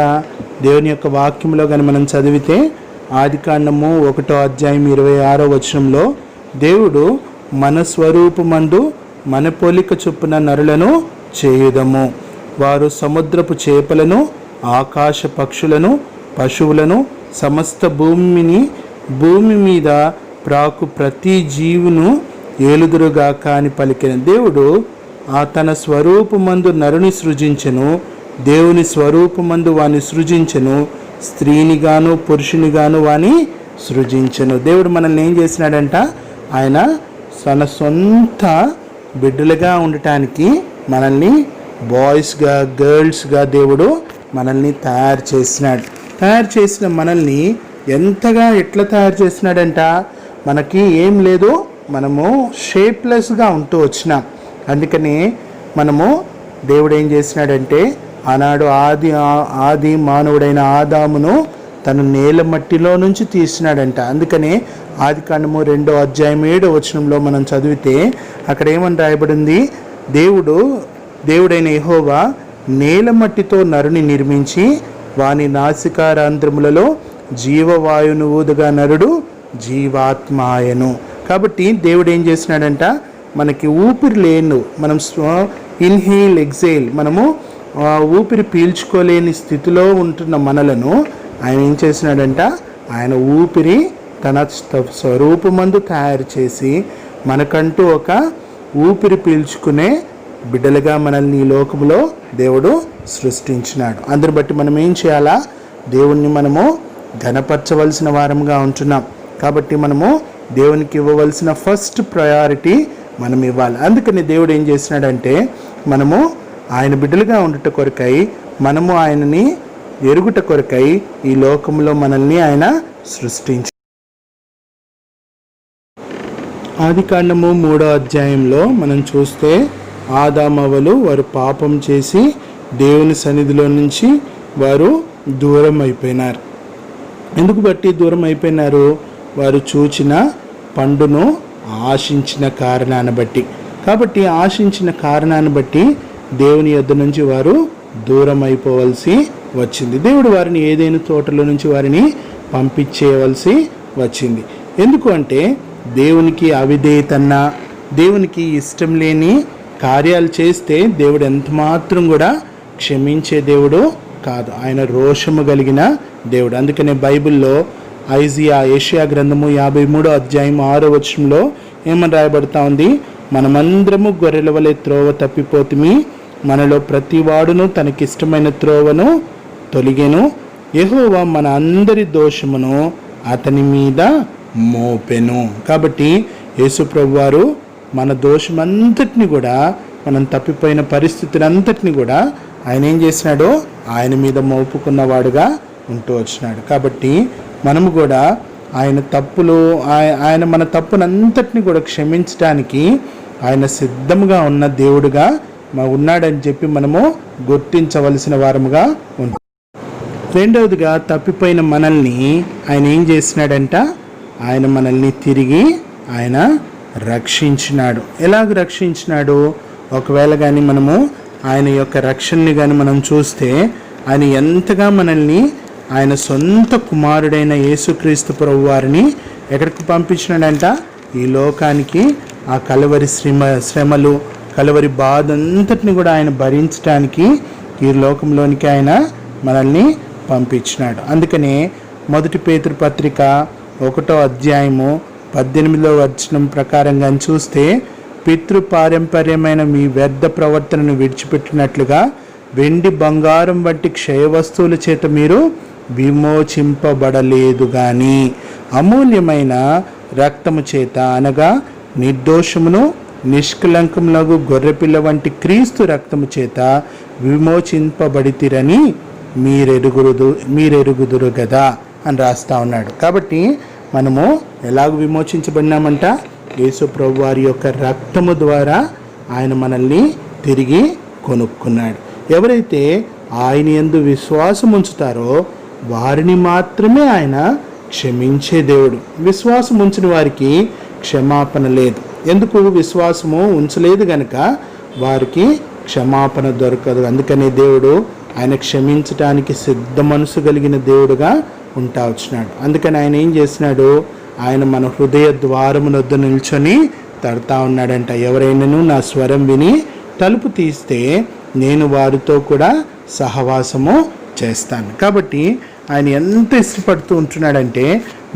దేవుని యొక్క వాక్యంలో కానీ మనం చదివితే ఆదికాండము 1వ అధ్యాయం 26వ వచనంలో దేవుడు మన స్వరూపమందు మన పోలిక చొప్పున నరులను చేయుదము, వారు సముద్రపు చేపలను, ఆకాశ పక్షులను, పశువులను, సమస్త భూమి మీద ప్రాకు ప్రతి జీవును ఏలుదురుగాక అని పలికిన దేవుడు తన స్వరూపమందు నరుని సృజించెను, దేవుని స్వరూపమందు వాని సృజించెను, స్త్రీనిగాను పురుషునిగాను వాని సృజించెను. దేవుడు మనల్ని ఏం చేసినాడంట, ఆయన తన సొంత బిడ్డలుగా ఉండటానికి మనల్ని బాయ్స్గా గర్ల్స్గా దేవుడు మనల్ని తయారు చేసినాడు. తయారు చేసిన మనల్ని ఎట్లా తయారు చేసినాడంట, మనకి ఏం లేదు, మనము షేప్లెస్గా ఉంటూ వచ్చినాం. అందుకని దేవుడు ఏం చేసినాడంటే ఆనాడు ఆది మానవుడైన ఆదామును తను నేల మట్టిలో నుంచి తీసినాడంట. అందుకనే ఆదికాండము 2వ అధ్యాయం 7వ వచనంలో మనం చదివితే అక్కడ ఏమని రాయబడింది, దేవుడైన యెహోవా నేల మట్టితో నరుని నిర్మించి వాని నాసికారంధ్రములలో జీవవాయువును ఊదగా నరుడు జీవాత్మాయను. కాబట్టి దేవుడు ఏం చేసినాడంట, మనకి ఊపిరి లేను, మనం ఇన్హేల్ ఎగ్జేల్, మనము ఊపిరి పీల్చుకోలేని స్థితిలో ఉంటున్న మనలను ఆయన ఏం చేసినాడంట, ఆయన ఊపిరి తన స్వరూపమందు తయారు చేసి మనకంటూ ఒక ఊపిరి పీల్చుకునే బిడ్డలుగా మనల్ని ఈ లోకంలో దేవుడు సృష్టించినాడు. అందుని బట్టి మనం ఏం చేయాలా, దేవుణ్ణి మనము ఘనపరచవలసిన వారంగా ఉంటున్నాం. కాబట్టి మనము దేవునికి ఇవ్వవలసిన ఫస్ట్ ప్రయారిటీ మనం ఇవ్వాలి. అందుకని దేవుడు ఏం చేసినాడంటే మనము ఆయన బిడ్డలుగా ఉండుట కొరకై, మనము ఆయనని ఎరుగుట కొరకై ఈ లోకంలో మనల్ని ఆయన సృష్టించాడు. ఆదికాండము 3వ అధ్యాయంలో మనం చూస్తే ఆదామవ్వలు వారు పాపం చేసి దేవుని సన్నిధిలో నుంచి వారు దూరం అయిపోయినారు. ఎందుకు బట్టి దూరం అయిపోయినారు? వారు చూచిన పండును ఆశించిన కారణాన్ని బట్టి. కాబట్టి ఆశించిన కారణాన్ని బట్టి దేవుని యొద్ద నుంచి వారు దూరం అయిపోవలసి వచ్చింది. దేవుడు వారిని ఏదైనా తోటలో నుంచి వారిని పంపించేయవలసి వచ్చింది. ఎందుకు అంటే దేవునికి అవిధేయతన్నా, దేవునికి ఇష్టం లేని కార్యాలు చేస్తే దేవుడు ఎంత మాత్రం కూడా క్షమించే దేవుడు కాదు. ఆయన రోషము కలిగిన దేవుడు. అందుకనే బైబిల్లో యెషయా గ్రంథము 53వ అధ్యాయం 6వ వచనంలో ఏమని రాయబడతా ఉంది? మనమందరము గొర్రెల వలె త్రోవ తప్పిపోతుమి, మనలో ప్రతివాడును తనకిష్టమైన త్రోవను తొలిగెను, యెహోవా మన అందరి దోషమును అతని మీద మోపెను. కాబట్టి యేసు ప్రభువారు మన దోషమంతటిని కూడా, మనం తప్పిపోయిన పరిస్థితులంతటిని కూడా ఆయన ఏం చేసినాడో ఆయన మీద మోపుకున్నవాడుగా ఉంటూ వచ్చినాడు. కాబట్టి మనము కూడా ఆయన తప్పులు, ఆయన మన తప్పునంతటిని కూడా క్షమించడానికి ఆయన సిద్ధంగా ఉన్న దేవుడుగా ఉన్నాడని చెప్పి మనము గుర్తించవలసిన వారముగా ఉంటాం. రెండవదిగా, తప్పిపోయిన మనల్ని ఆయన ఏం చేసినాడంట? ఆయన మనల్ని తిరిగి ఆయన రక్షించినాడు. ఎలాగ రక్షించినాడు? ఒకవేళ కానీ మనము ఆయన యొక్క రక్షణని కానీ మనం చూస్తే, ఆయన ఎంతగా మనల్ని ఆయన సొంత కుమారుడైన యేసుక్రీస్తు ప్రభు వారిని ఎక్కడికి పంపించినాడంట? ఈ లోకానికి ఆ కలువరి శ్రమలు, కలువరి బాధ అంతటిని కూడా ఆయన భరించడానికి ఈ లోకంలోనికి ఆయన మనల్ని పంపించినాడు. అందుకనే 1 పేతురు పత్రిక 1వ అధ్యాయము 18వ వచనం ప్రకారంగా చూస్తే, పితృపారంపర్యమైన మీ వ్యర్థ ప్రవర్తనను విడిచిపెట్టినట్లుగా వెండి బంగారం వంటి క్షయ వస్తువుల చేత మీరు విమోచింపబడలేదు గాని అమూల్యమైన రక్తము చేత, అనగా నిర్దోషమును నిష్కలంకములకు గొర్రెపిల్ల వంటి క్రీస్తు రక్తము చేత విమోచింపబడితిరని మీరెరుగుదురు కదా అని రాస్తా ఉన్నాడు. కాబట్టి మనము ఎలాగ విమోచించబడినామంట? యేసు ప్రభు వారి యొక్క రక్తము ద్వారా ఆయన మనల్ని తిరిగి కొనుక్కున్నాడు. ఎవరైతే ఆయన యందు విశ్వాసం ఉంచుతారో వారిని మాత్రమే ఆయన క్షమించే దేవుడు. విశ్వాసం ఉంచిన వారికి క్షమాపణ లేదు. ఎందుకు? విశ్వాసము ఉంచలేదు గనక వారికి క్షమాపణ దొరకదు. అందుకనే దేవుడు ఆయన క్షమించటానికి సిద్ధ మనసు కలిగిన దేవుడుగా ఉంటా వచ్చినాడు. అందుకని ఆయన ఏం చేసినాడు? ఆయన మన హృదయ ద్వారమునొద్ద నిల్చొని తడతా ఉన్నాడంట. ఎవరైనాను నా స్వరం విని తలుపు తీస్తే నేను వారితో కూడా సహవాసము చేస్తాను. కాబట్టి ఆయన ఎంత ఇష్టపడుతూ ఉంటున్నాడంటే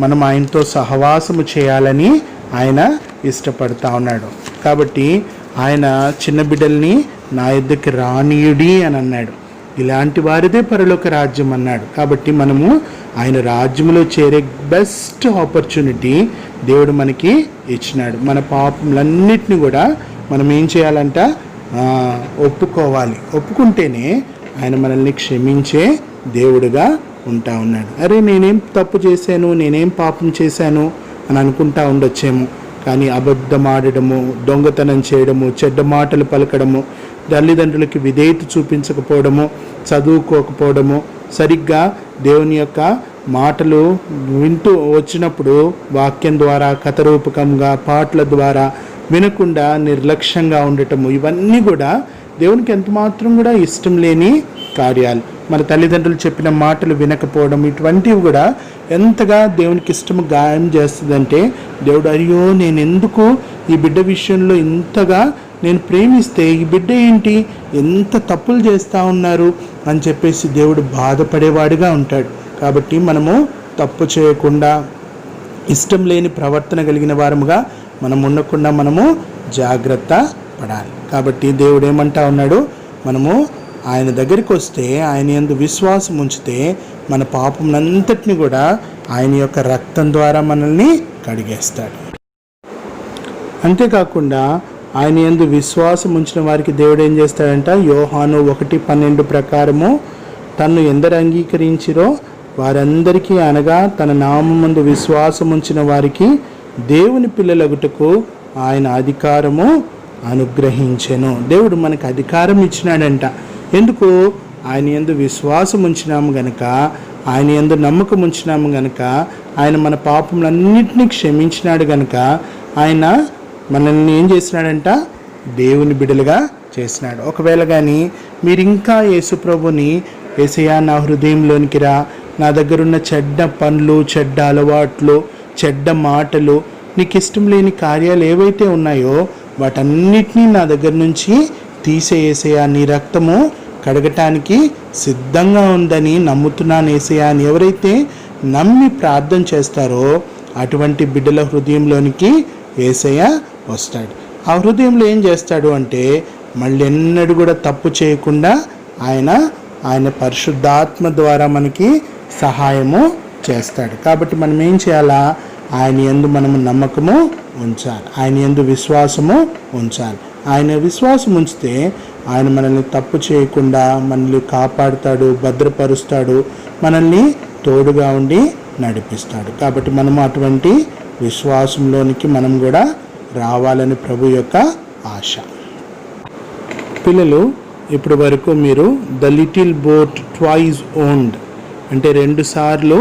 మనం ఆయనతో సహవాసము చేయాలని ఆయన ఇష్టపడతా ఉన్నాడు. కాబట్టి ఆయన చిన్న బిడ్డల్ని నా యొద్దకి రానీయుడి అని అన్నాడు. ఇలాంటి వారిదే పరలోక రాజ్యం అన్నాడు. కాబట్టి మనము ఆయన రాజ్యంలో చేరే బెస్ట్ ఆపర్చునిటీ దేవుడు మనకి ఇచ్చినాడు. మన పాపములన్నిటిని కూడా మనం ఏం చేయాలంట? ఒప్పుకోవాలి. ఒప్పుకుంటేనే ఆయన మనల్ని క్షమించే దేవుడుగా ఉంటా ఉన్నాడు. అరే నేనేం తప్పు చేశాను, నేనేం పాపం చేశాను అని అనుకుంటా ఉండొచ్చేమో. కానీ అబద్ధం ఆడడము, దొంగతనం చేయడము, చెడ్డ మాటలు పలకడము, తల్లిదండ్రులకి విధేయత చూపించకపోవడము, చదువుకోకపోవడము, సరిగ్గా దేవుని యొక్క మాటలు వింటూ వచ్చినప్పుడు వాక్యం ద్వారా, కథరూపకంగా, పాటల ద్వారా వినకుండా నిర్లక్ష్యంగా ఉండటము, ఇవన్నీ కూడా దేవునికి ఎంత మాత్రం కూడా ఇష్టం లేని కార్యాలు. మన తల్లిదండ్రులు చెప్పిన మాటలు వినకపోవడం, ఇటువంటివి కూడా ఎంతగా దేవునికి ఇష్టము గాయం చేస్తుందంటే, దేవుడు అయ్యో నేను ఎందుకు ఈ బిడ్డ విషయంలో ఇంతగా నేను ప్రేమిస్తే ఈ బిడ్డ ఏంటి ఎంత తప్పులు చేస్తూ ఉన్నారు అని చెప్పేసి దేవుడు బాధపడేవాడిగా ఉంటాడు. కాబట్టి మనము తప్పు చేయకుండా, ఇష్టం లేని ప్రవర్తన కలిగిన వారముగా మనం ఉండకుండా మనము జాగ్రత్త పడాలి. కాబట్టి దేవుడు ఏమంటా ఉన్నాడు? మనము ఆయన దగ్గరికి వస్తే, ఆయన యందు విశ్వాసం ఉంచితే మన పాపమునంతటిని కూడా ఆయన యొక్క రక్తం ద్వారా మనల్ని కడిగేస్తాడు. అంతేకాకుండా ఆయన యందు విశ్వాసం ఉంచిన వారికి దేవుడు ఏం చేస్తాడంట? యోహాను 1:12 ప్రకారము, తన్ను ఎందరు అంగీకరించిరో వారందరికీ, అనగా తన నామమందు విశ్వాసం ఉంచిన వారికి దేవుని పిల్లలగుటకు ఆయన అధికారము అనుగ్రహించెను. దేవుడు మనకు అధికారం ఇచ్చినాడంట. ఎందుకు? ఆయన యందు విశ్వాసం ఉంచినాము గనుక, ఆయన యందు నమ్మకం ఉంచినాము గనుక, ఆయన మన పాపములన్నింటినీ క్షమించినాడు గనుక, ఆయన మనల్ని ఏం చేసినాడంట? దేవుని బిడ్డలుగా చేసినాడు. ఒకవేళ కానీ మీరు ఇంకా యేసు ప్రభుని, యేసయ్యా నా హృదయంలోనికి రా, నా దగ్గరున్న చెడ్డ పనులు, చెడ్డ అలవాట్లు, చెడ్డ మాటలు, నీకు ఇష్టం లేని కార్యాలు ఏవైతే ఉన్నాయో వాటన్నిటినీ నా దగ్గర నుంచి తీసేసేయా, నీ రక్తము కడగటానికి సిద్ధంగా ఉందని నమ్ముతున్నాను యేసయ్యా అని ఎవరైతే నమ్మి ప్రార్థన చేస్తారో అటువంటి బిడ్డల హృదయంలోనికి యేసయ్య వస్తాడు. ఆ హృదయంలో ఏం చేస్తాడు అంటే మళ్ళీ ఎన్నడూ కూడా తప్పు చేయకుండా ఆయన పరిశుద్ధాత్మ ద్వారా మనకి సహాయము చేస్తాడు. కాబట్టి మనం ఏం చేయాలా? ఆయన యందు మనము నమ్మకము ఉంచాలి, ఆయన యందు విశ్వాసము ఉంచాలి. ఆయన విశ్వాసం ఉంచితే ఆయన మనల్ని తప్పు చేయకుండా మనల్ని కాపాడుతాడు, భద్రపరుస్తాడు, మనల్ని తోడుగా ఉండి నడిపిస్తాడు. కాబట్టి మనము అటువంటి విశ్వాసంలోనికి మనం కూడా రావాలని ప్రభు యొక్క ఆశ. పిల్లలు, ఇప్పటి వరకు మీరు the little boat twice owned అంటే 2 సార్లు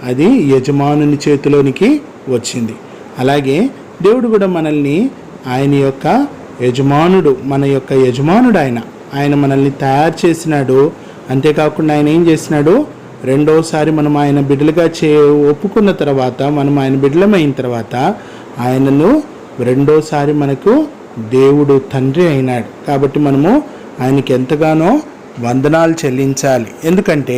అది యజమానుని చేతిలోనికి వచ్చింది. అలాగే దేవుడు కూడా మనల్ని ఆయన యొక్క యజమానుడు, మన యొక్క యజమానుడు ఆయన మనల్ని తయారు చేసినాడు. అంతేకాకుండా ఆయన ఏం చేసినాడు? రెండోసారి మనం ఆయన బిడ్డలుగా ఒప్పుకున్న తర్వాత, మనం ఆయన బిడ్డలమైన తర్వాత ఆయనను రెండోసారి మనకు దేవుడు తండ్రి అయినాడు. కాబట్టి మనము ఆయనకి ఎంతగానో వందనాలు చెల్లించాలి. ఎందుకంటే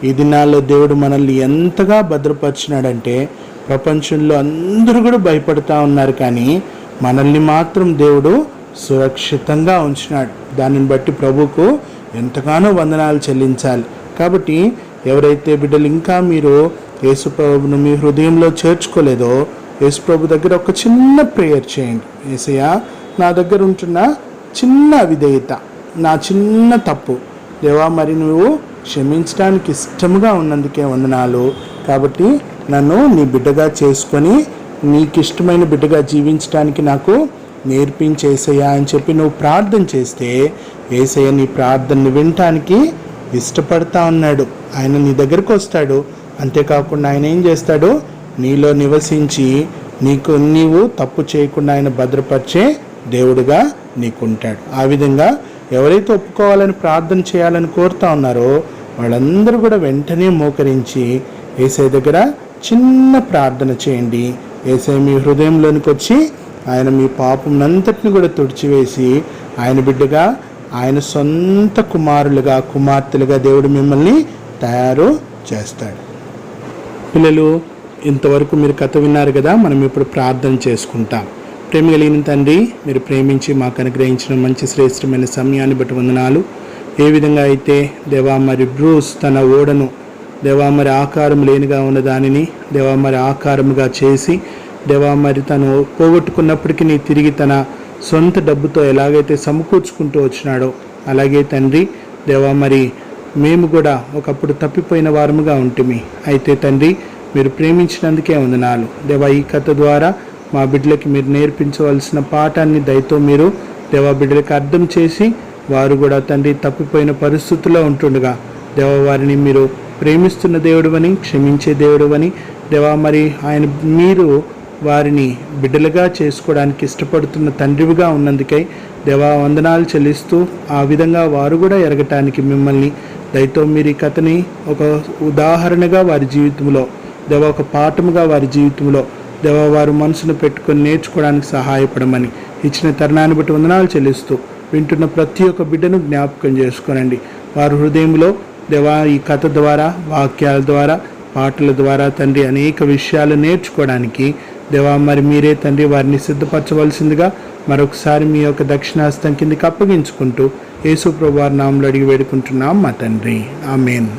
ఈ దినాల్లో దేవుడు మనల్ని ఎంతగా భద్రపరిచినాడంటే ప్రపంచంలో అందరూ కూడా భయపడుతూ ఉన్నారు, కానీ మనల్ని మాత్రం దేవుడు సురక్షితంగా ఉంచినాడు. దానిని బట్టి ప్రభువుకు ఎంతగానో వందనాలు చెల్లించాలి. కాబట్టి ఎవరైతే బిడ్డలు ఇంకా మీరు యేసు ప్రభువును మీ హృదయంలో చేర్చుకోలేదో యేసు ప్రభు దగ్గర ఒక చిన్న ప్రేయర్ చేయండి. యేసయ్యా, నా దగ్గర ఉంటున్న చిన్న అవిధేయత, నా చిన్న తప్పు దేవా, మరి నువ్వు క్షమించడానికి ఇష్టముగా ఉన్నందుకే వందనాలు. కాబట్టి నన్ను నీ బిడ్డగా చేసుకొని నీకు ఇష్టమైన బిడ్డగా జీవించడానికి నాకు నేర్పించేసయ్యా అని చెప్పి నువ్వు ప్రార్థన చేస్తే యేసయ్య నీ ప్రార్థనని వినటానికి ఇష్టపడతా ఉన్నాడు. ఆయన నీ దగ్గరకు వస్తాడు. అంతేకాకుండా ఆయన ఏం చేస్తాడు? నీలో నివసించి నీవు తప్పు చేయకుండా ఆయన భద్రపరిచే దేవుడుగా నీకుంటాడు. ఆ విధంగా ఎవరైతే ఒప్పుకోవాలని ప్రార్థన చేయాలని కోరుతా ఉన్నారో వాళ్ళందరూ కూడా వెంటనే మోకరించి యేసయ్య దగ్గర చిన్న ప్రార్థన చేయండి. యేసయ్య మీ హృదయంలోనికి వచ్చి ఆయన మీ పాపంనంతటిని కూడా తుడిచివేసి ఆయన బిడ్డగా, ఆయన సొంత కుమారులుగా, కుమార్తెలుగా దేవుడు మిమ్మల్ని తయారు చేస్తాడు. పిల్లలు, ఇంతవరకు మీరు కథ విన్నారు కదా. మనం ఇప్పుడు ప్రార్థన చేసుకుంటాం. ప్రేమ కలిగిన తండ్రి, మీరు ప్రేమించి మాకు అనుగ్రహించిన మంచి శ్రేష్టమైన సమయాన్ని బట్టి వందనాలు. ఏ విధంగా అయితే దేవా మరి బ్రూస్ తన ఓడను దేవా మరి ఆకారం లేనిగా ఉన్న దానిని దేవా మరి ఆకారముగా చేసి దేవా మరి తను పోగొట్టుకున్నప్పటికీ తిరిగి తన సొంత డబ్బుతో ఎలాగైతే సమకూర్చుకుంటూ వచ్చినాడో అలాగే తండ్రి దేవా మరి మేము కూడా ఒకప్పుడు తప్పిపోయిన వారముగా ఉంటుమి. అయితే తండ్రి, మీరు ప్రేమించినందుకే వందనాలు దేవా. ఈ కథ ద్వారా మా బిడ్డలకి మీరు నేర్పించవలసిన పాఠాన్ని దయతో మీరు దేవా బిడ్డలకి అర్థం చేసి వారు కూడా తండ్రి తప్పిపోయిన పరిస్థితుల్లో ఉంటుండగా దేవా వారిని మీరు ప్రేమిస్తున్న దేవుడువని, క్షమించే దేవుడువని దేవా మరి మీరు వారిని బిడ్డలుగా చేసుకోవడానికి ఇష్టపడుతున్న తండ్రివిగా ఉన్నందుకై దేవా వందనాలు చెల్లిస్తూ ఆ విధంగా వారు కూడా ఎరగటానికి మిమ్మల్ని దయతో మీరు ఈ కథని ఒక ఉదాహరణగా వారి జీవితంలో దేవా, ఒక పాఠముగా వారి జీవితంలో దేవా వారు మనసును పెట్టుకొని నేర్చుకోవడానికి సహాయపడమని ఇచ్చిన తరుణాన్ని బట్టి వందనాలు చెల్లిస్తూ వింటున్న ప్రతి ఒక్క బిడ్డను జ్ఞాపకం చేసుకోనండి. వారి హృదయంలో దేవా ఈ కథ ద్వారా, వాక్యాల ద్వారా, పాటల ద్వారా తండ్రి అనేక విషయాలు నేర్చుకోవడానికి దేవా మరి మీరే తండ్రి వారిని సిద్ధపరచవలసిందిగా మరొకసారి మీ యొక్క దక్షిణాస్తం కిందకి అప్పగించుకుంటూ యేసు ప్రభువారి నామములో అడిగి వేడుకుంటున్నాం మా తండ్రి. ఆమేన్.